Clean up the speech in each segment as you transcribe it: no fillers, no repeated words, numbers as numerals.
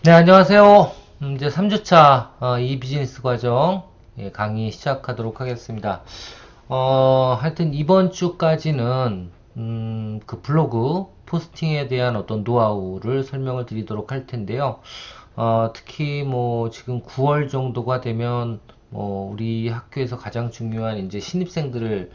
네, 안녕하세요. 이제 3주차 이 비즈니스 과정 강의 시작하도록 하겠습니다. 하여튼 이번 주까지는 그 블로그 포스팅에 대한 어떤 노하우를 설명을 드리도록 할 텐데요. 특히 뭐 지금 9월 정도가 되면 뭐 우리 학교에서 가장 중요한 이제 신입생들을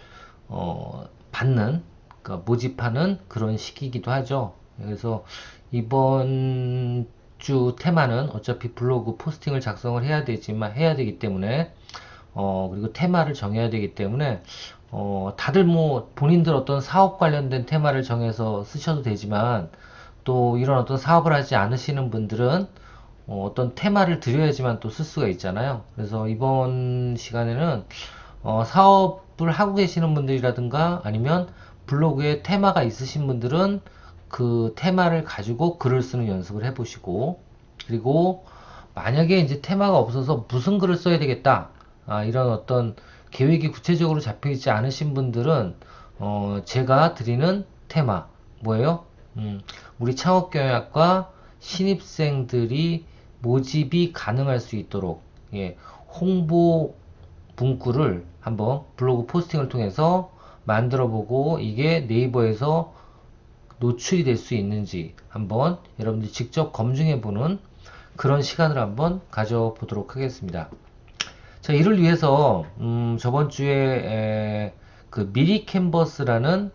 받는, 그러니까 모집하는 그런 시기이기도 하죠. 그래서 이번 주 테마는 어차피 블로그 포스팅을 작성을 해야 되기 때문에 그리고 테마를 정해야 되기 때문에 다들 뭐 본인들 어떤 사업 관련된 테마를 정해서 쓰셔도 되지만, 또 이런 어떤 사업을 하지 않으시는 분들은 어떤 테마를 드려야지만 또 쓸 수가 있잖아요. 그래서 이번 시간에는 사업을 하고 계시는 분들이라든가 아니면 블로그에 테마가 있으신 분들은 그 테마를 가지고 글을 쓰는 연습을 해보시고, 그리고 만약에 이제 테마가 없어서 무슨 글을 써야 되겠다, 이런 어떤 계획이 구체적으로 잡혀 있지 않으신 분들은 제가 드리는 테마 뭐예요? 우리 창업경영학과 신입생들이 모집이 가능할 수 있도록, 홍보 문구를 한번 블로그 포스팅을 통해서 만들어 보고, 이게 네이버에서 노출이 될 수 있는지 한번 여러분들이 직접 검증해 보는 그런 시간을 한번 가져보도록 하겠습니다. 자, 이를 위해서 저번 주에 그 미리 캔버스라는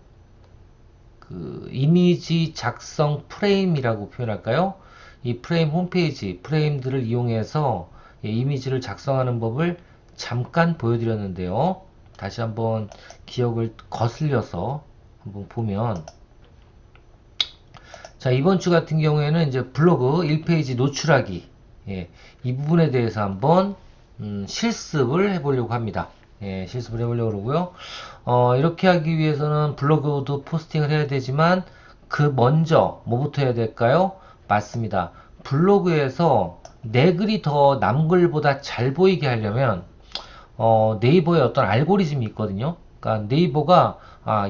그 이미지 작성 프레임이라고 표현할까요? 이 프레임 홈페이지 프레임들을 이용해서 이미지를 작성하는 법을 잠깐 보여드렸는데요. 다시 한번 기억을 거슬려서 한번 보면, 자, 이번 주 같은 경우에는 이제 블로그 1페이지 노출하기, 이 부분에 대해서 한번 실습을 해보려고 합니다. 실습을 해보려고 그러고요. 이렇게 하기 위해서는 블로그도 포스팅을 해야 되지만, 그 먼저 뭐부터 해야 될까요? 맞습니다. 블로그에서 내 글이 더 남 글보다 잘 보이게 하려면 네이버에 어떤 알고리즘이 있거든요. 그러니까 네이버가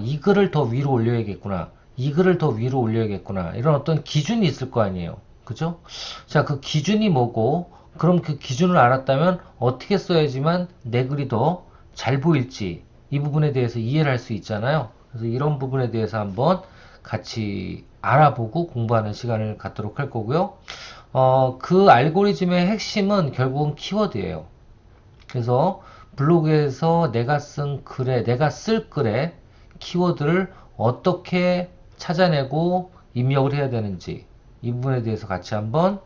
이 글을 더 위로 올려야겠구나, 이 글을 더 위로 올려야겠구나, 이런 어떤 기준이 있을 거 아니에요. 그죠? 자, 그 기준이 뭐고, 그럼 그 기준을 알았다면 어떻게 써야지만 내 글이 더 잘 보일지, 이 부분에 대해서 이해를 할 수 있잖아요. 그래서 이런 부분에 대해서 한번 같이 알아보고 공부하는 시간을 갖도록 할 거고요. 그 알고리즘의 핵심은 결국은 키워드예요. 그래서 블로그에서 내가 쓸 글에 키워드를 어떻게 찾아내고 입력을 해야 되는지, 이 부분에 대해서 같이 한번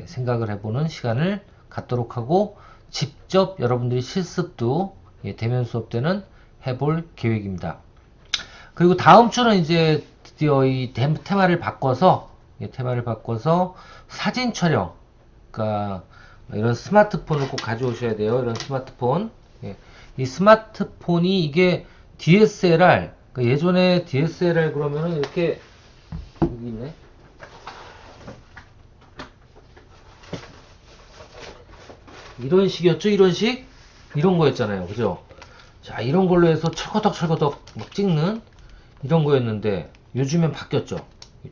생각을 해보는 시간을 갖도록 하고, 직접 여러분들이 실습도 대면 수업 때는 해볼 계획입니다. 그리고 다음 주는 이제 드디어 이 테마를 바꿔서 사진 촬영, 그러니까 이런 스마트폰을 꼭 가져오셔야 돼요. 이런 스마트폰. 이 스마트폰이 이게 DSLR, 그러니까 예전에 DSLR 그러면은 이렇게, 여기 있네. 이런 식이었죠? 이런 식? 이런 거였잖아요. 그죠? 자, 이런 걸로 해서 철거덕 막 찍는 이런 거였는데, 요즘엔 바뀌었죠?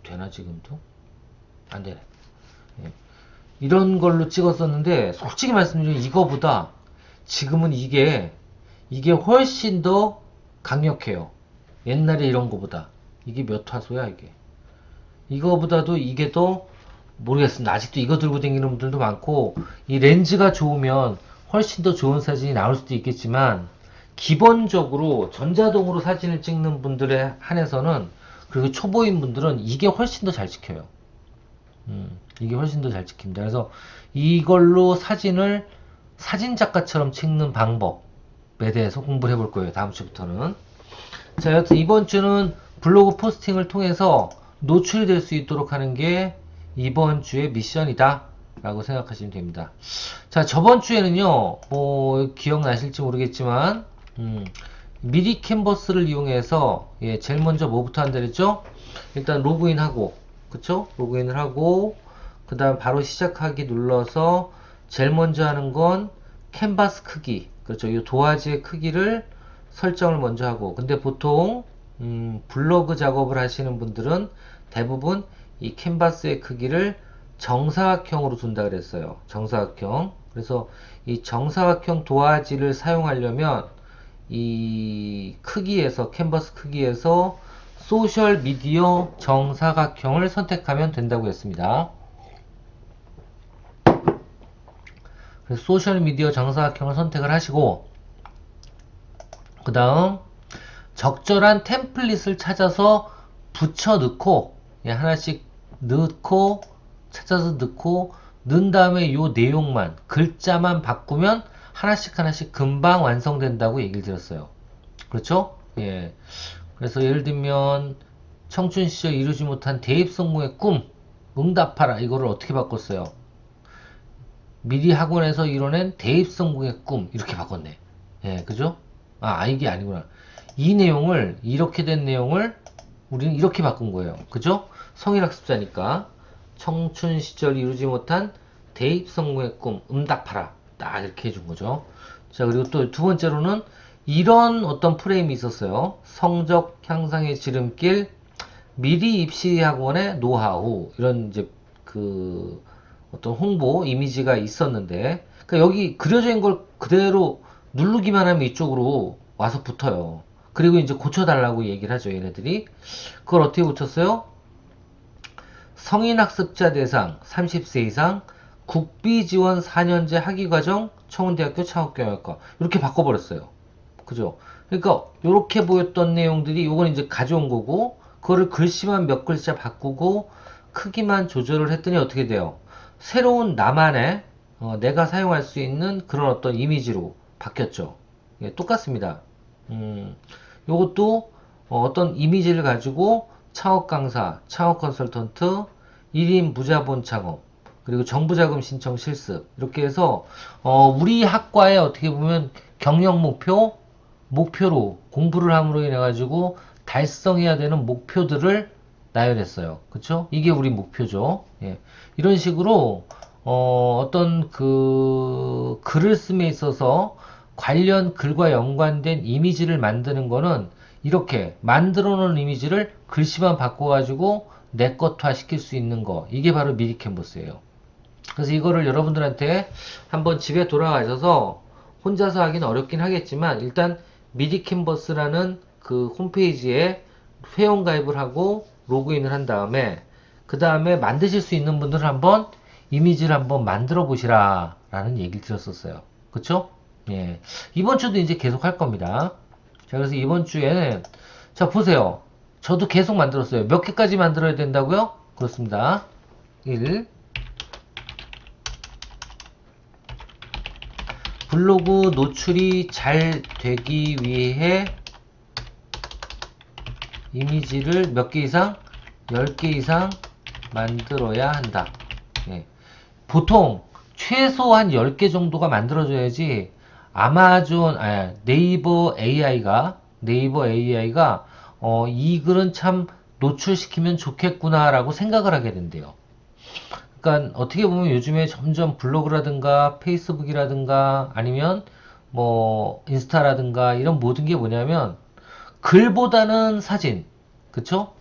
되나, 지금도? 안 되네. 예. 이런 걸로 찍었었는데, 솔직히 말씀드리면 이거보다 지금은 이게 훨씬 더 강력해요. 옛날에 이런 거보다. 이게 몇 화소야, 이게. 이거보다도 이게 더, 모르겠습니다. 아직도 이거 들고 다니는 분들도 많고, 이 렌즈가 좋으면 훨씬 더 좋은 사진이 나올 수도 있겠지만, 기본적으로 전자동으로 사진을 찍는 분들에 한해서는, 그리고 초보인 분들은 이게 훨씬 더 잘 찍혀요. 이게 훨씬 더 잘 찍힙니다. 그래서 이걸로 사진 작가처럼 찍는 방법에 대해서 공부를 해볼 거예요. 다음 주부터는. 자, 여튼 이번 주는 블로그 포스팅을 통해서 노출이 될 수 있도록 하는 게 이번 주의 미션이다 라고 생각하시면 됩니다. 자, 저번 주에는요, 뭐 기억나실지 모르겠지만 미리 캔버스를 이용해서, 제일 먼저 뭐부터 한다 그랬죠? 일단 로그인하고, 그쵸? 로그인을 하고, 그 다음 바로 시작하기 눌러서 제일 먼저 하는 건 캔버스 크기, 그렇죠? 이 도화지의 크기를 설정을 먼저 하고, 근데 보통 블로그 작업을 하시는 분들은 대부분 이 캔버스의 크기를 정사각형으로 둔다 그랬어요. 정사각형. 그래서 이 정사각형 도화지를 사용하려면 이 크기에서, 캔버스 크기에서 소셜 미디어 정사각형을 선택하면 된다고 했습니다. 그래서 소셜 미디어 정사각형을 선택을 하시고, 그 다음 적절한 템플릿을 찾아서 붙여 넣고, 하나씩 넣고, 찾아서 넣고, 넣은 다음에 요 내용만, 글자만 바꾸면 하나씩 하나씩 금방 완성된다고 얘기를 드렸어요. 그렇죠? 예. 그래서 예를 들면 청춘 시절 이루지 못한 대입 성공의 꿈, 응답하라. 이거를 어떻게 바꿨어요? 미리 학원에서 이뤄낸 대입 성공의 꿈, 이렇게 바꿨네. 예, 그죠? 이게 아니구나. 이 내용을, 이렇게 된 내용을 우리는 이렇게 바꾼 거예요. 그죠? 성인학습자니까. 청춘 시절 이루지 못한 대입 성공의 꿈, 응답하라. 딱 이렇게 해준 거죠. 자, 그리고 또 두 번째로는 이런 어떤 프레임이 있었어요. 성적 향상의 지름길, 미리 입시 학원의 노하우, 이런 이제 그 어떤 홍보 이미지가 있었는데, 그러니까 여기 그려져 있는 걸 그대로 누르기만 하면 이쪽으로 와서 붙어요. 그리고 이제 고쳐달라고 얘기를 하죠, 얘네들이. 그걸 어떻게 고쳤어요? 성인학습자 대상 30세 이상 국비 지원 4년제 학위과정 청운대학교 창업경영학과 이렇게 바꿔버렸어요. 그죠? 그러니까 이렇게 보였던 내용들이 요건 이제 가져온 거고, 그거를 글씨만 몇 글자 바꾸고 크기만 조절을 했더니 어떻게 돼요? 새로운 나만의 내가 사용할 수 있는 그런 어떤 이미지로 바뀌었죠. 예, 똑같습니다. 요것도 어떤 이미지를 가지고 창업 강사, 창업 컨설턴트, 1인 무자본 창업, 그리고 정부자금 신청 실습, 이렇게 해서 우리 학과에 어떻게 보면 경영 목표로 공부를 함으로 인해 가지고 달성해야 되는 목표들을 나열했어요. 그쵸? 이게 우리 목표죠. 예. 이런 식으로 어떤 그 글을 씀에 있어서 관련 글과 연관된 이미지를 만드는 거는 이렇게 만들어 놓은 이미지를 글씨만 바꿔가지고 내 것화 시킬 수 있는 거, 이게 바로 미리 캔버스예요. 그래서 이거를 여러분들한테 한번 집에 돌아가셔서 혼자서 하긴 어렵긴 하겠지만, 일단 미리 캔버스라는 그 홈페이지에 회원가입을 하고 로그인을 한 다음에, 그 다음에 만드실 수 있는 분들은 한번 이미지를 한번 만들어 보시라 라는 얘기를 드렸었어요. 그쵸? 예. 이번 주도 이제 계속 할 겁니다. 자, 그래서 이번 주에는, 자, 보세요. 저도 계속 만들었어요. 몇 개까지 만들어야 된다고요? 그렇습니다. 1. 블로그 노출이 잘 되기 위해 이미지를 몇 개 이상? 10개 이상 만들어야 한다. 예. 보통 최소한 10개 정도가 만들어져야지 네이버 AI가 이 글은 참 노출시키면 좋겠구나라고 생각을 하게 된대요. 그러니까 어떻게 보면 요즘에 점점 블로그라든가 페이스북이라든가 아니면 뭐 인스타라든가 이런 모든 게 뭐냐면 글보다는 사진, 그쵸?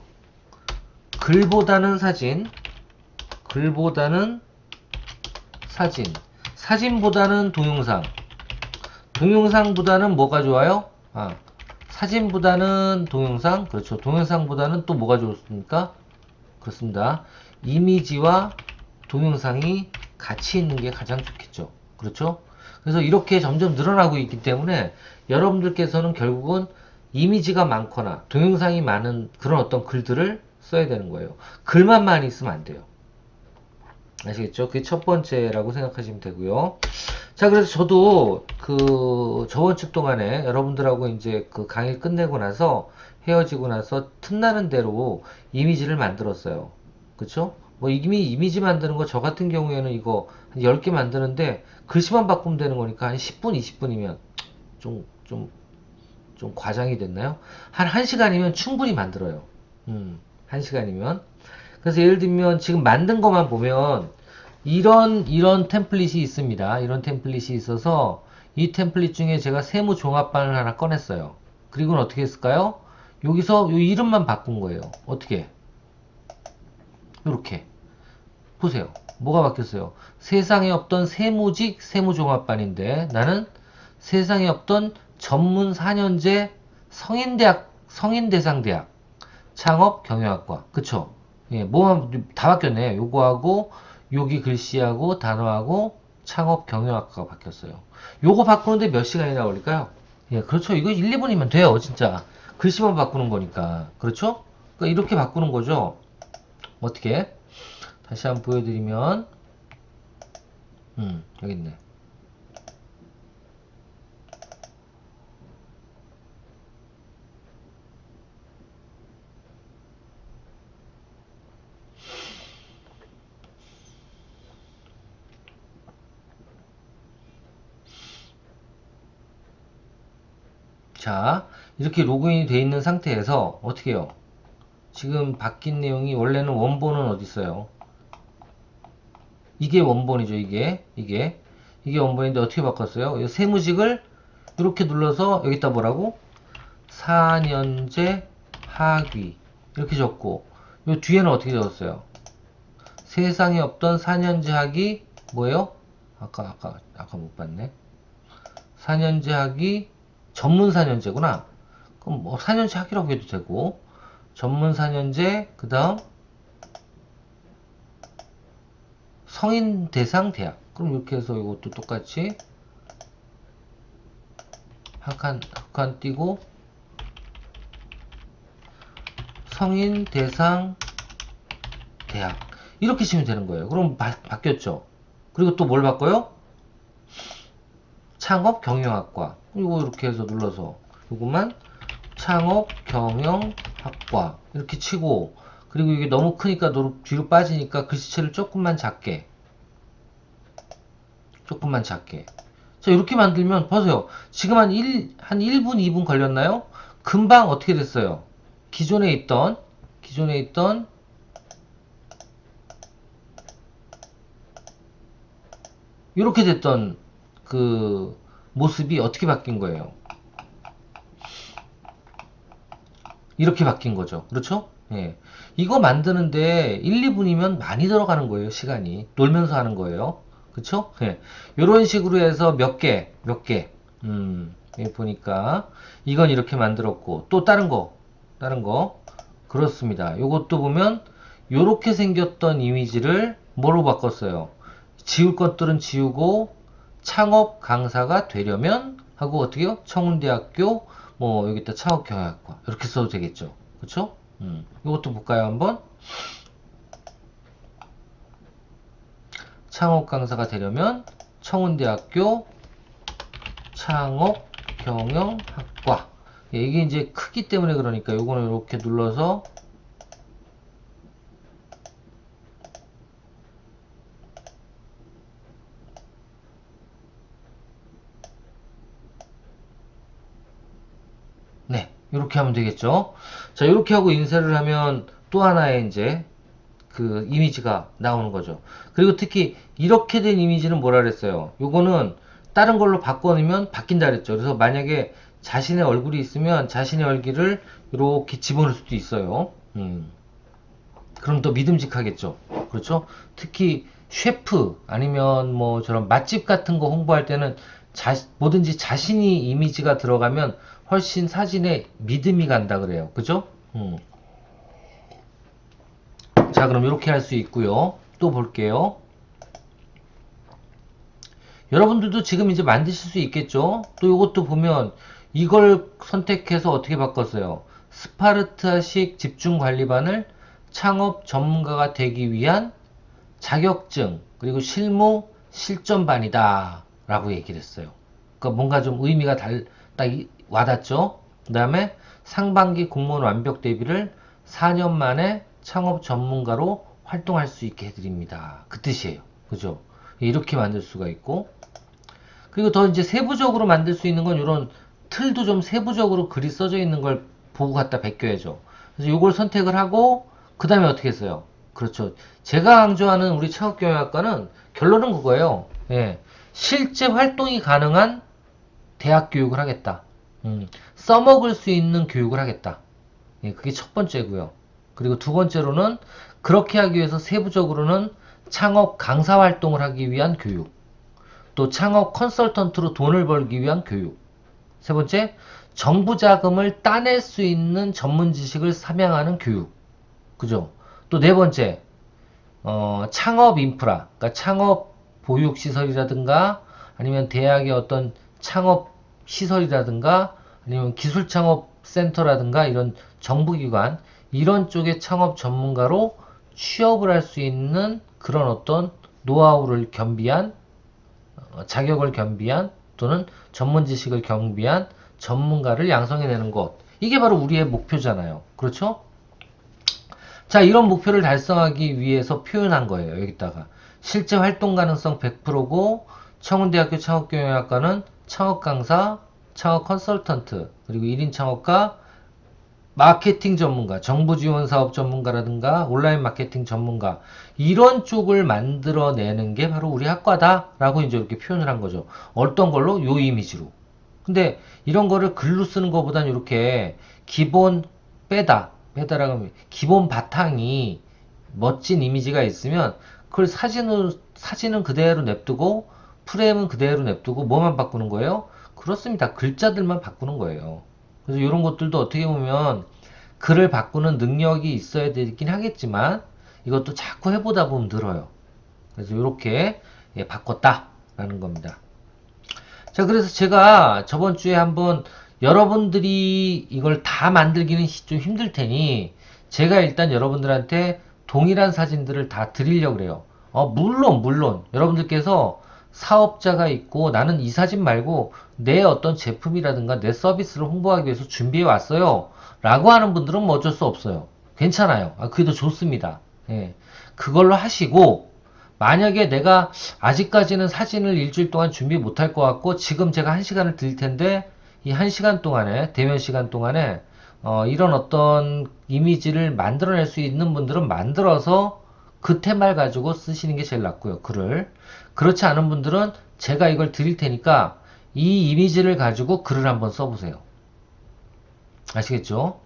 글보다는 사진보다는 동영상보다는 뭐가 좋아요? 사진보다는 동영상, 그렇죠. 동영상보다는 또 뭐가 좋습니까? 그렇습니다. 이미지와 동영상이 같이 있는 게 가장 좋겠죠. 그렇죠? 그래서 이렇게 점점 늘어나고 있기 때문에 여러분들께서는 결국은 이미지가 많거나 동영상이 많은 그런 어떤 글들을 써야 되는 거예요. 글만 많이 있으면 안 돼요. 아시겠죠? 그게 첫 번째라고 생각하시면 되고요. 자, 그래서 저도 그 저번 주 동안에 여러분들하고 이제 그 강의 끝내고 나서 헤어지고 나서 틈나는 대로 이미지를 만들었어요. 그쵸? 뭐 이미 이미지 만드는 거 저 같은 경우에는 이거 한 10개 만드는데 글씨만 바꾸면 되는 거니까 한 10분, 20분이면 좀 과장이 됐나요? 한 1시간이면 충분히 만들어요. 1시간이면. 그래서 예를 들면 지금 만든 것만 보면 이런 템플릿이 있습니다. 이런 템플릿이 있어서 이 템플릿 중에 제가 세무 종합반을 하나 꺼냈어요. 그리고는 어떻게 했을까요? 여기서 이 이름만 바꾼 거예요. 어떻게? 이렇게 보세요. 뭐가 바뀌었어요? 세상에 없던 세무직 세무종합반인데 나는 세상에 없던 전문 4년제 성인대상대학 창업경영학과. 그쵸? 예, 다 바뀌었네. 요거하고 여기 글씨하고 단어하고 창업경영학과가 바뀌었어요. 요거 바꾸는데 몇 시간이나 걸릴까요? 예, 그렇죠. 이거 1, 2분이면 돼요, 진짜. 글씨만 바꾸는 거니까. 그렇죠? 그러니까 이렇게 바꾸는 거죠. 어떻게? 다시 한번 보여드리면, 여기 있네. 자, 이렇게 로그인이 돼 있는 상태에서 어떻게 해요? 지금 바뀐 내용이 원래는 원본은 어디 있어요? 이게 원본이죠, 이게 원본인데 어떻게 바꿨어요? 이 세무직을 이렇게 눌러서 여기다 뭐라고? 4년제 학위 이렇게 적고 요 뒤에는 어떻게 적었어요? 세상에 없던 4년제 학위 뭐예요? 아까 못 봤네. 4년제 학위 전문 4년제구나. 그럼 뭐 4년제 학위라고 해도 되고 전문 4년제 그 다음 성인 대상 대학. 그럼 이렇게 해서 이것도 똑같이 한 칸 띄고 성인 대상 대학 이렇게 치면 되는 거예요. 그럼 바뀌었죠. 그리고 또 뭘 바꿔요? 창업경영학과. 이거 이렇게 해서 눌러서 요것만 창업경영학과 이렇게 치고 그리고 이게 너무 크니까 뒤로 빠지니까 글씨체를 조금만 작게 자 이렇게 만들면 보세요. 지금 한 1분 2분 걸렸나요? 금방 어떻게 됐어요? 기존에 있던 이렇게 됐던 그 모습이 어떻게 바뀐 거예요? 이렇게 바뀐 거죠. 그렇죠? 예. 이거 만드는데 1, 2분이면 많이 들어가는 거예요. 시간이. 놀면서 하는 거예요. 그쵸? 예. 요런 식으로 해서 몇 개. 여기 보니까 이건 이렇게 만들었고 또 다른 거. 그렇습니다. 요것도 보면 요렇게 생겼던 이미지를 뭐로 바꿨어요? 지울 것들은 지우고 창업 강사가 되려면 하고 어떻게요? 청운대학교 뭐 여기다 창업경영학과 이렇게 써도 되겠죠. 그쵸? 이것도 볼까요 한번? 창업 강사가 되려면 청운대학교 창업경영학과 이게 이제 크기 때문에 그러니까 요거는 이렇게 눌러서 네, 이렇게 하면 되겠죠. 자, 이렇게 하고 인쇄를 하면 또 하나의 이제 그 이미지가 나오는 거죠. 그리고 특히 이렇게 된 이미지는 뭐라 그랬어요? 요거는 다른 걸로 바꿔놓으면 바뀐다 그랬죠. 그래서 만약에 자신의 얼굴이 있으면 자신의 얼굴을 이렇게 집어넣을 수도 있어요. 그럼 더 믿음직하겠죠. 그렇죠? 특히 셰프 아니면 뭐 저런 맛집 같은 거 홍보할 때는 뭐든지 자신이 이미지가 들어가면 훨씬 사진에 믿음이 간다 그래요. 그죠? 자, 그럼 이렇게 할 수 있고요. 또 볼게요. 여러분들도 지금 이제 만드실 수 있겠죠? 또 이것도 보면 이걸 선택해서 어떻게 바꿨어요? 스파르타식 집중관리반을 창업 전문가가 되기 위한 자격증 그리고 실무 실전반이다 라고 얘기를 했어요. 그러니까 뭔가 좀 의미가 딱 와닿죠? 그 다음에 상반기 공무원 완벽 대비를 4년 만에 창업 전문가로 활동할 수 있게 해드립니다. 그 뜻이에요. 그죠? 이렇게 만들 수가 있고 그리고 더 이제 세부적으로 만들 수 있는 건 이런 틀도 좀 세부적으로 글이 써져 있는 걸 보고 갖다 베껴야죠. 그래서 이걸 선택을 하고 그 다음에 어떻게 했어요? 그렇죠. 제가 강조하는 우리 창업경영학과는 결론은 그거예요. 예. 실제 활동이 가능한 대학 교육을 하겠다. 써먹을 수 있는 교육을 하겠다. 예, 그게 첫 번째고요. 그리고 두 번째로는 그렇게 하기 위해서 세부적으로는 창업 강사 활동을 하기 위한 교육, 또 창업 컨설턴트로 돈을 벌기 위한 교육, 세 번째, 정부 자금을 따낼 수 있는 전문 지식을 삼양하는 교육, 그죠? 또 네 번째, 창업 인프라, 그러니까 창업 보육 시설이라든가 아니면 대학의 어떤 창업 시설이라든가 아니면 기술 창업 센터라든가 이런 정부기관 이런 쪽의 창업 전문가로 취업을 할 수 있는 그런 어떤 노하우를 겸비한 자격을 겸비한 또는 전문 지식을 겸비한 전문가를 양성해내는 것. 이게 바로 우리의 목표잖아요. 그렇죠? 자, 이런 목표를 달성하기 위해서 표현한 거예요. 여기다가. 실제 활동 가능성 100%고 청운대학교 창업경영학과는 창업 강사, 창업 컨설턴트, 그리고 1인 창업가, 마케팅 전문가, 정부 지원 사업 전문가라든가 온라인 마케팅 전문가 이런 쪽을 만들어내는 게 바로 우리 학과다라고 이제 이렇게 표현을 한 거죠. 어떤 걸로? 요 이미지로. 근데 이런 거를 글로 쓰는 것보다는 이렇게 기본 빼다라고 하면 기본 바탕이 멋진 이미지가 있으면 그걸 사진은 그대로 냅두고 프레임은 그대로 냅두고 뭐만 바꾸는 거예요? 그렇습니다. 글자들만 바꾸는 거예요. 그래서 이런 것들도 어떻게 보면 글을 바꾸는 능력이 있어야 되긴 하겠지만 이것도 자꾸 해보다 보면 늘어요. 그래서 이렇게 바꿨다라는 겁니다. 자, 그래서 제가 저번 주에 한번 여러분들이 이걸 다 만들기는 좀 힘들 테니 제가 일단 여러분들한테 동일한 사진들을 다 드리려고 그래요. 물론 여러분들께서 사업자가 있고 나는 이 사진 말고 내 어떤 제품이라든가 내 서비스를 홍보하기 위해서 준비해 왔어요 라고 하는 분들은 뭐 어쩔 수 없어요. 괜찮아요. 그게 더 좋습니다. 예. 그걸로 하시고 만약에 내가 아직까지는 사진을 일주일 동안 준비 못할 것 같고 지금 제가 1시간을 드릴 텐데 이 1시간 동안에 대면 시간 동안에 이런 어떤 이미지를 만들어낼 수 있는 분들은 만들어서 그 테마를 가지고 쓰시는 게 제일 낫고요. 글을. 그렇지 않은 분들은 제가 이걸 드릴 테니까 이 이미지를 가지고 글을 한번 써보세요. 아시겠죠?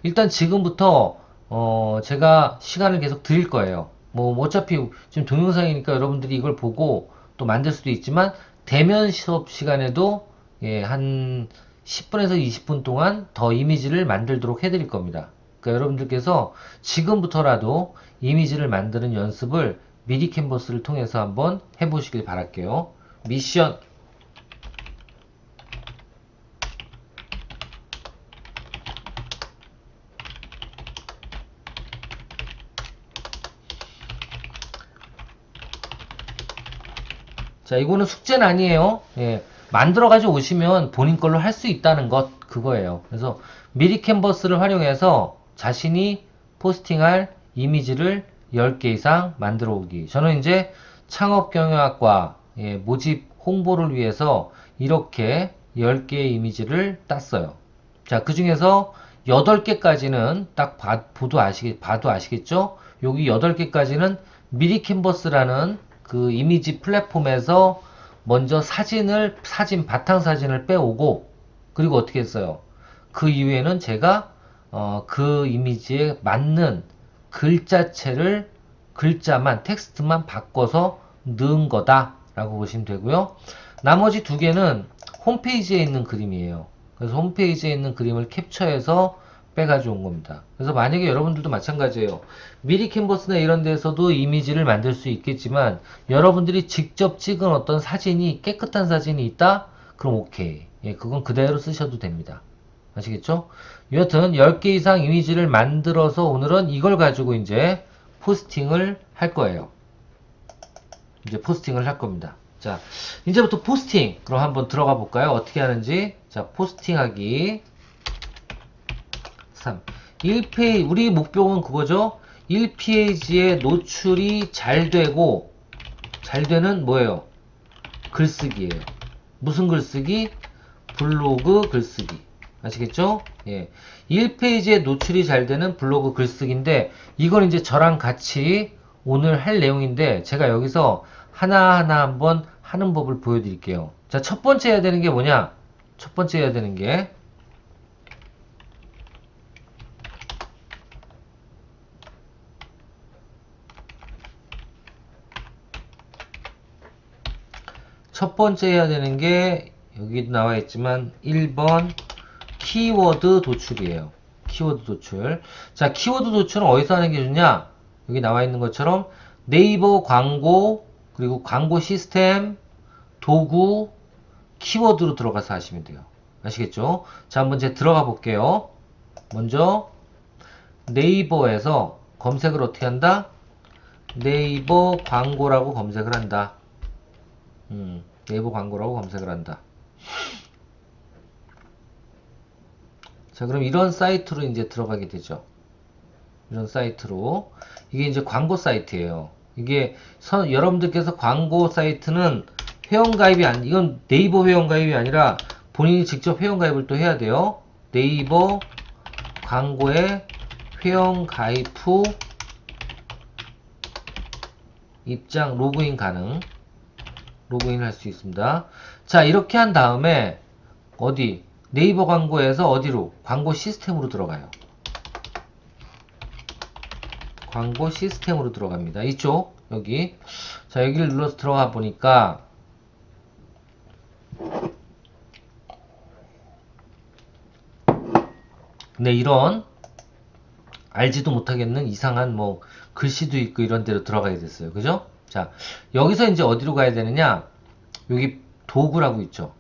일단 지금부터 제가 시간을 계속 드릴 거예요. 뭐 어차피 지금 동영상이니까 여러분들이 이걸 보고 또 만들 수도 있지만 대면 수업 시간에도 한 10분에서 20분 동안 더 이미지를 만들도록 해드릴 겁니다. 그러니까 여러분들께서 지금부터라도 이미지를 만드는 연습을 미리 캔버스를 통해서 한번 해보시길 바랄게요. 미션 자, 이거는 숙제는 아니에요. 만들어 가지고 오시면 본인 걸로 할 수 있다는 것, 그거예요. 그래서 미리 캔버스를 활용해서 자신이 포스팅할 이미지를 10개 이상 만들어 오기. 저는 이제 창업경영학과 모집 홍보를 위해서 이렇게 10개의 이미지를 땄어요. 자, 그 중에서 8개까지는 딱 봐도 아시겠죠? 여기 8개까지는 미리 캔버스라는 그 이미지 플랫폼에서 먼저 바탕사진을 빼오고, 그리고 어떻게 했어요? 그 이후에는 제가, 그 이미지에 맞는 텍스트만 바꿔서 넣은 거다라고 보시면 되고요. 나머지 2개는 홈페이지에 있는 그림이에요. 그래서 홈페이지에 있는 그림을 캡처해서 빼가지고 온 겁니다. 그래서 만약에 여러분들도 마찬가지예요. 미리 캔버스나 이런 데서도 이미지를 만들 수 있겠지만 여러분들이 직접 찍은 어떤 사진이 깨끗한 사진이 있다? 그럼 오케이. 그건 그대로 쓰셔도 됩니다. 아시겠죠? 여하튼 10개 이상 이미지를 만들어서 오늘은 이걸 가지고 이제 포스팅을 할 거예요. 이제 포스팅을 할 겁니다. 자, 이제부터 포스팅. 그럼 한번 들어가 볼까요? 어떻게 하는지. 자, 포스팅하기. 3. 1페이지, 우리 목표는 그거죠? 1페이지에 노출이 잘 되고, 잘 되는 뭐예요? 글쓰기예요. 무슨 글쓰기? 블로그 글쓰기. 아시겠죠? 1페이지에 노출이 잘 되는 블로그 글쓰기인데, 이건 이제 저랑 같이 오늘 할 내용인데, 제가 여기서 하나하나 한번 하는 법을 보여드릴게요. 자, 첫 번째 해야 되는 게 뭐냐? 첫 번째 해야 되는 게, 첫 번째 해야 되는 게 여기 나와 있지만 1번 키워드 도출이에요. 키워드 도출. 자, 키워드 도출은 어디서 하는 게 좋냐? 여기 나와 있는 것처럼 네이버 광고, 그리고 광고 시스템, 도구, 키워드로 들어가서 하시면 돼요. 아시겠죠? 자, 한번 제가 들어가 볼게요. 먼저 네이버에서 검색을 어떻게 한다? 네이버 광고라고 검색을 한다. 네이버 광고라고 검색을 한다. 자, 그럼 이런 사이트로 이제 들어가게 되죠. 이런 사이트로. 이게 이제 광고 사이트예요. 이게 여러분들께서 광고 사이트는 회원가입이 이건 네이버 회원가입이 아니라 본인이 직접 회원가입을 또 해야 돼요. 네이버 광고에 회원가입 후 입장 로그인 가능. 로그인 할 수 있습니다. 자, 이렇게 한 다음에 어디 네이버 광고에서 어디로? 광고 시스템으로 들어가요. 광고 시스템으로 들어갑니다. 이쪽 여기. 자, 여기를 눌러서 들어가 보니까 네, 이런 알지도 못하겠는 이상한 뭐 글씨도 있고 이런 데로 들어가게 됐어요. 그죠? 자, 여기서 이제 어디로 가야 되느냐? 여기 도구라고 있죠.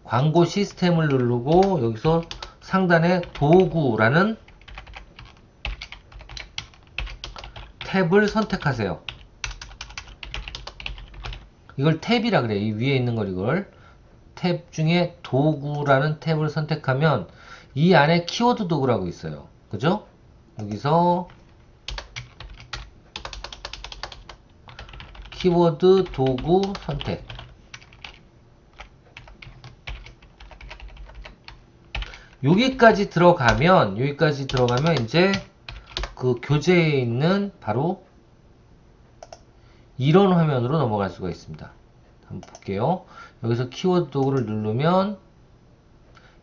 광고 시스템을 누르고 여기서 상단에 도구라는 탭을 선택하세요. 이걸 탭이라 그래요. 이 위에 있는 걸 이걸 탭 중에 도구라는 탭을 선택하면 이 안에 키워드 도구라고 있어요. 그죠? 여기서 키워드 도구 선택. 여기까지 들어가면 이제 그 교재에 있는 바로 이런 화면으로 넘어갈 수가 있습니다. 한번 볼게요. 여기서 키워드 도구를 누르면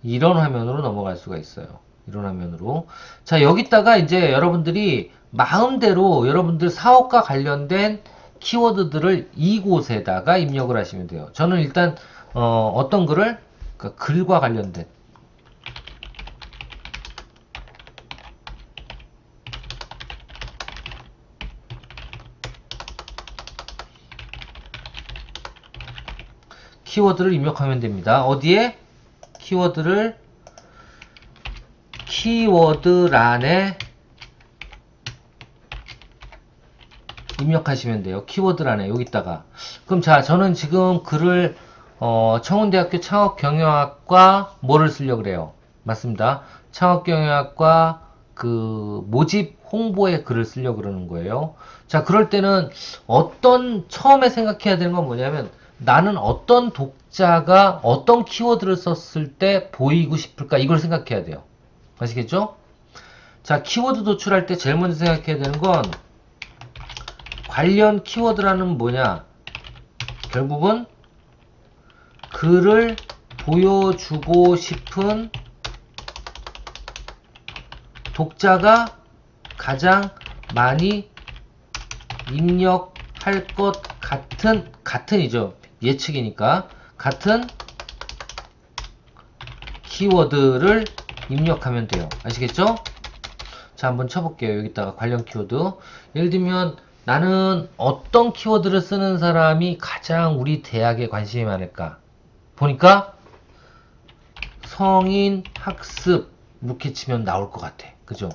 이런 화면으로 넘어갈 수가 있어요. 이런 화면으로. 자, 여기다가 이제 여러분들이 마음대로 여러분들 사업과 관련된 키워드들을 이곳에다가 입력을 하시면 돼요. 저는 일단 어떤 글을 그러니까 글과 관련된 키워드를 입력하면 됩니다. 어디에? 키워드란에 입력하시면 돼요. 키워드란에 여기다가. 그럼 자, 저는 지금 글을 청운대학교 창업경영학과 뭐를 쓰려고 그래요? 맞습니다. 창업경영학과 그 모집 홍보에 글을 쓰려고 그러는 거예요. 자, 그럴 때는 처음에 생각해야 되는 건 뭐냐면 나는 어떤 독자가 어떤 키워드를 썼을 때 보이고 싶을까 이걸 생각해야 돼요. 아시겠죠? 자, 키워드 도출할 때 제일 먼저 생각해야 되는 건 관련 키워드라는 뭐냐? 결국은 글을 보여주고 싶은 독자가 가장 많이 입력할 것 같은이죠. 예측이니까 같은 키워드를 입력하면 돼요. 아시겠죠? 자, 한번 쳐볼게요. 여기다가 관련 키워드. 예를 들면 나는 어떤 키워드를 쓰는 사람이 가장 우리 대학에 관심이 많을까? 보니까 성인 학습 이렇게 치면 나올 것 같아. 그죠?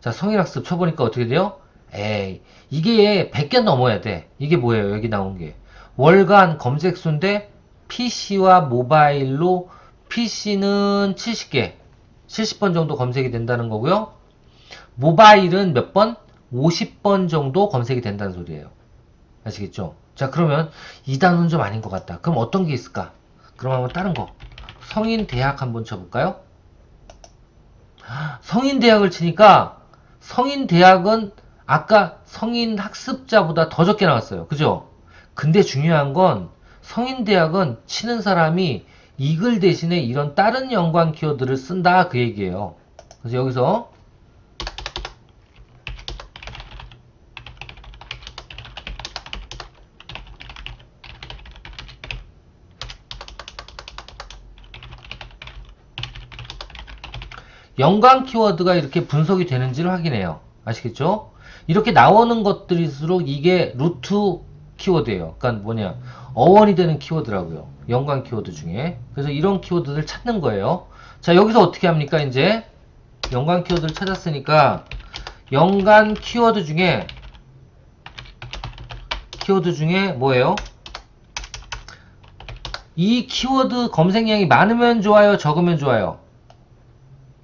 자, 성인 학습 쳐보니까 어떻게 돼요? 에이, 이게 100개 넘어야 돼. 이게 뭐예요? 여기 나온 게. 월간 검색 수인데 PC와 모바일로 PC는 70개, 70번 정도 검색이 된다는 거고요. 모바일은 몇 번? 50번 정도 검색이 된다는 소리예요. 아시겠죠? 자, 그러면 이 단어는 좀 아닌 것 같다. 그럼 어떤 게 있을까? 그럼 한번 다른 거. 성인 대학 한번 쳐볼까요? 성인 대학을 치니까 성인 대학은 아까 성인 학습자보다 더 적게 나왔어요. 그죠? 근데 중요한 건 성인 대학은 치는 사람이 이 글 대신에 이런 다른 연관 키워드를 쓴다 그 얘기예요. 그래서 여기서 연관 키워드가 이렇게 분석이 되는지를 확인해요. 아시겠죠? 이렇게 나오는 것들일수록 이게 루트 키워드예요. 그러니까 뭐냐, 어원이 되는 키워드라고요. 연관 키워드 중에. 그래서 이런 키워드들 찾는 거예요. 자, 여기서 어떻게 합니까? 이제 연관 키워드를 찾았으니까 연관 키워드 중에 뭐예요? 이 키워드 검색량이 많으면 좋아요, 적으면 좋아요?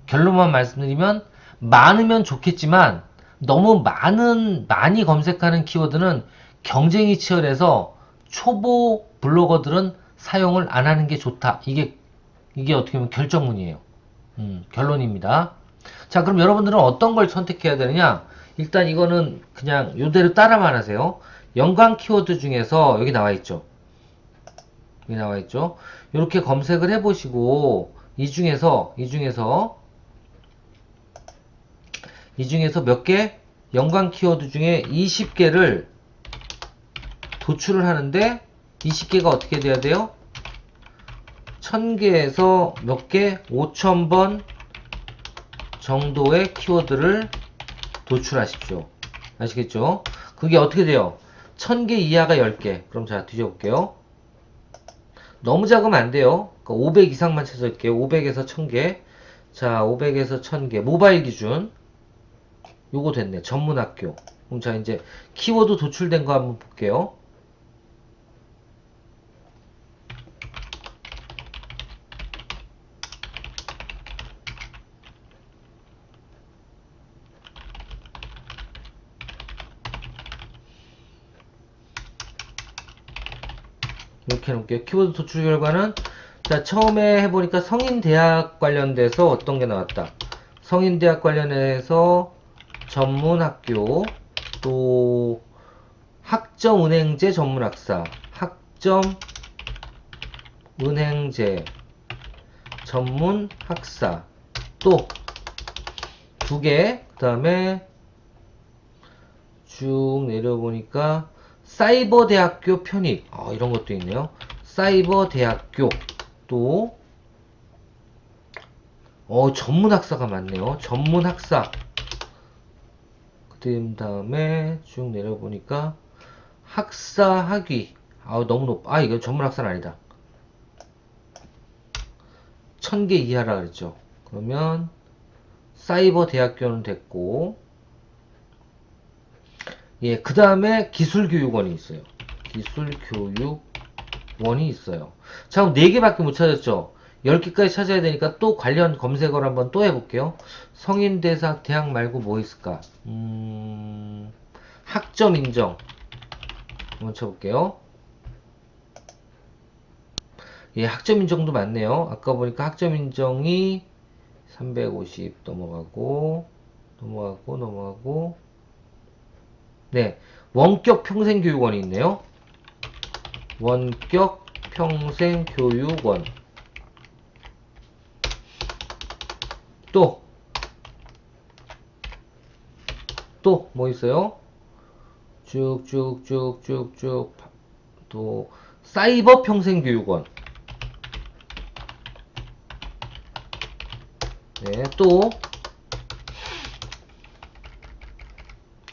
결론만 말씀드리면 많으면 좋겠지만 너무 많이 검색하는 키워드는 경쟁이 치열해서 초보 블로거들은 사용을 안 하는 게 좋다. 이게 어떻게 보면 결정문이에요. 결론입니다. 자, 그럼 여러분들은 어떤 걸 선택해야 되느냐? 일단 이거는 그냥 이대로 따라만 하세요. 연관 키워드 중에서 여기 나와 있죠. 여기 나와 있죠. 이렇게 검색을 해보시고 이 중에서 몇 개? 연관 키워드 중에 20개를 도출을 하는데 20개가 어떻게 돼야 돼요? 1000개에서 몇 개? 5000번 정도의 키워드를 도출하십시오. 아시겠죠? 그게 어떻게 돼요? 1000개 이하가 10개. 그럼 자, 뒤져볼게요. 너무 작으면 안 돼요. 그러니까 500 이상만 찾을게요. 500에서 1000개. 자, 500에서 1000개. 모바일 기준. 요거 됐네. 전문학교. 그럼 자, 이제 키워드 도출된 거 한번 볼게요. 이렇게 해놓을게요. 키워드 도출 결과는 자, 처음에 해보니까 성인대학 관련돼서 어떤 게 나왔다. 성인대학 관련해서 전문학교, 또 학점은행제 전문학사, 학점은행제 전문학사, 또 두 개, 그 다음에 쭉 내려보니까 사이버대학교 편입, 이런 것도 있네요. 사이버대학교, 또 전문학사가 많네요. 전문학사. 그 다음에 쭉 내려보니까 학사, 학위. 너무 높아. 이거 전문학사는 아니다. 1000개 이하라 그랬죠. 그러면 사이버대학교는 됐고, 예, 그 다음에 기술교육원이 있어요. 기술교육원이 있어요. 자, 그럼 4개밖에 못 찾았죠? 10개까지 찾아야 되니까 또 관련 검색어를 한번 또 해볼게요. 성인대학 대학 말고 뭐 있을까? 학점 인정. 한번 쳐볼게요. 예, 학점 인정도 많네요. 아까 보니까 학점 인정이 350 넘어가고. 네, 원격 평생교육원이 있네요. 원격 평생교육원. 또 뭐 있어요? 쭉쭉쭉쭉쭉. 또 사이버 평생교육원. 네, 또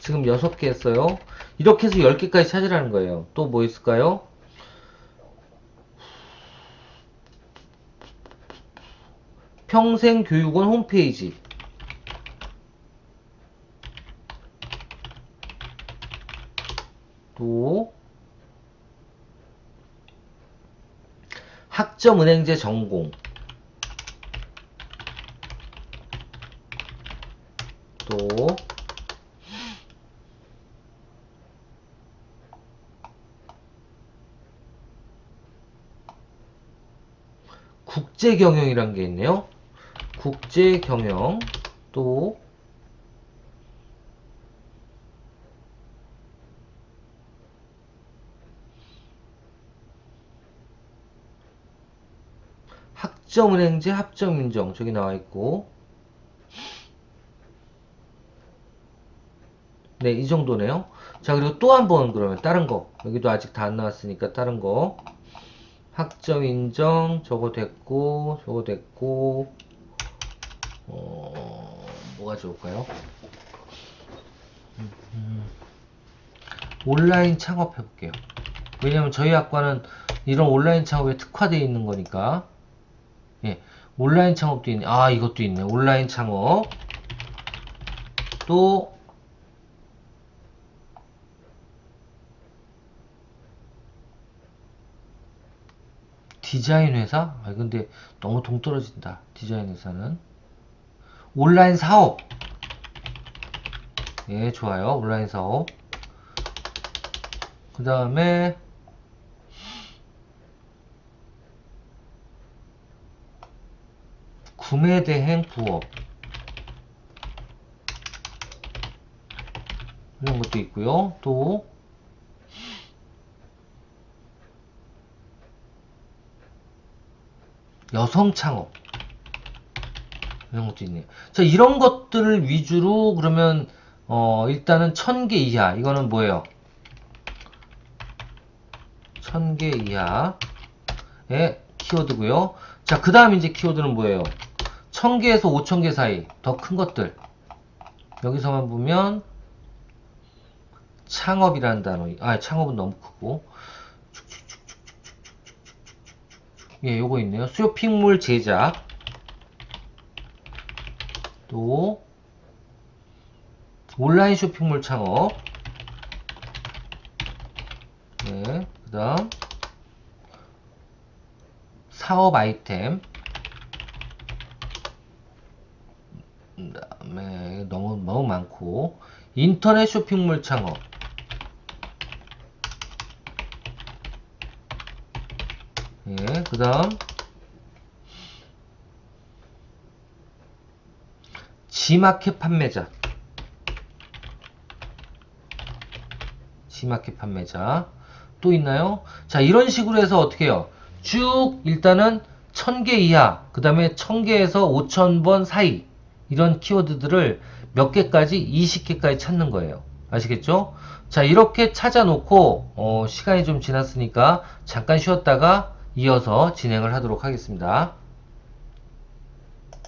지금 6개 했어요. 이렇게 해서 10개까지 찾으라는 거예요. 또 뭐 있을까요? 평생교육원 홈페이지. 또 학점은행제 전공. 또 국제경영이란 게 있네요. 국제경영. 또 학점은행제 합점인정 저기 나와 있고, 네, 이 정도네요. 자, 그리고 또 한 번 그러면 다른 거 여기도 아직 다 안 나왔으니까 다른 거 학점 인정 저거 됐고 뭐가 좋을까요? 온라인 창업 해볼게요. 왜냐면 저희 학과는 이런 온라인 창업에 특화되어 있는 거니까. 예, 온라인 창업도 있네. 아, 이것도 있네. 온라인 창업. 또 디자인 회사? 아, 근데 너무 동떨어진다. 디자인 회사는. 온라인 사업. 예, 좋아요. 온라인 사업. 그 다음에 구매 대행 부업. 이런 것도 있고요. 또 여성 창업. 이런 것도 있네요. 자, 이런 것들을 위주로 그러면 일단은 1000개 이하. 이거는 뭐예요? 1000개 이하의 키워드고요. 자, 그 다음 이제 키워드는 뭐예요? 1000개에서 5000개 사이. 더 큰 것들. 여기서만 보면 창업이라는 단어. 아, 창업은 너무 크고. 예, 요거 있네요. 쇼핑몰 제작. 또 온라인 쇼핑몰 창업. 네, 그 다음 사업 아이템. 그 다음에 너무 많고 인터넷 쇼핑몰 창업. 예, 그 다음 지마켓 판매자. 지마켓 판매자. 또 있나요? 자, 이런 식으로 해서 어떻게 해요? 쭉 일단은 1000개 이하, 그 다음에 1000개에서 5000번 사이. 이런 키워드들을 몇 개까지? 20개까지 찾는 거예요. 아시겠죠? 자, 이렇게 찾아놓고, 시간이 좀 지났으니까 잠깐 쉬었다가 이어서 진행을 하도록 하겠습니다.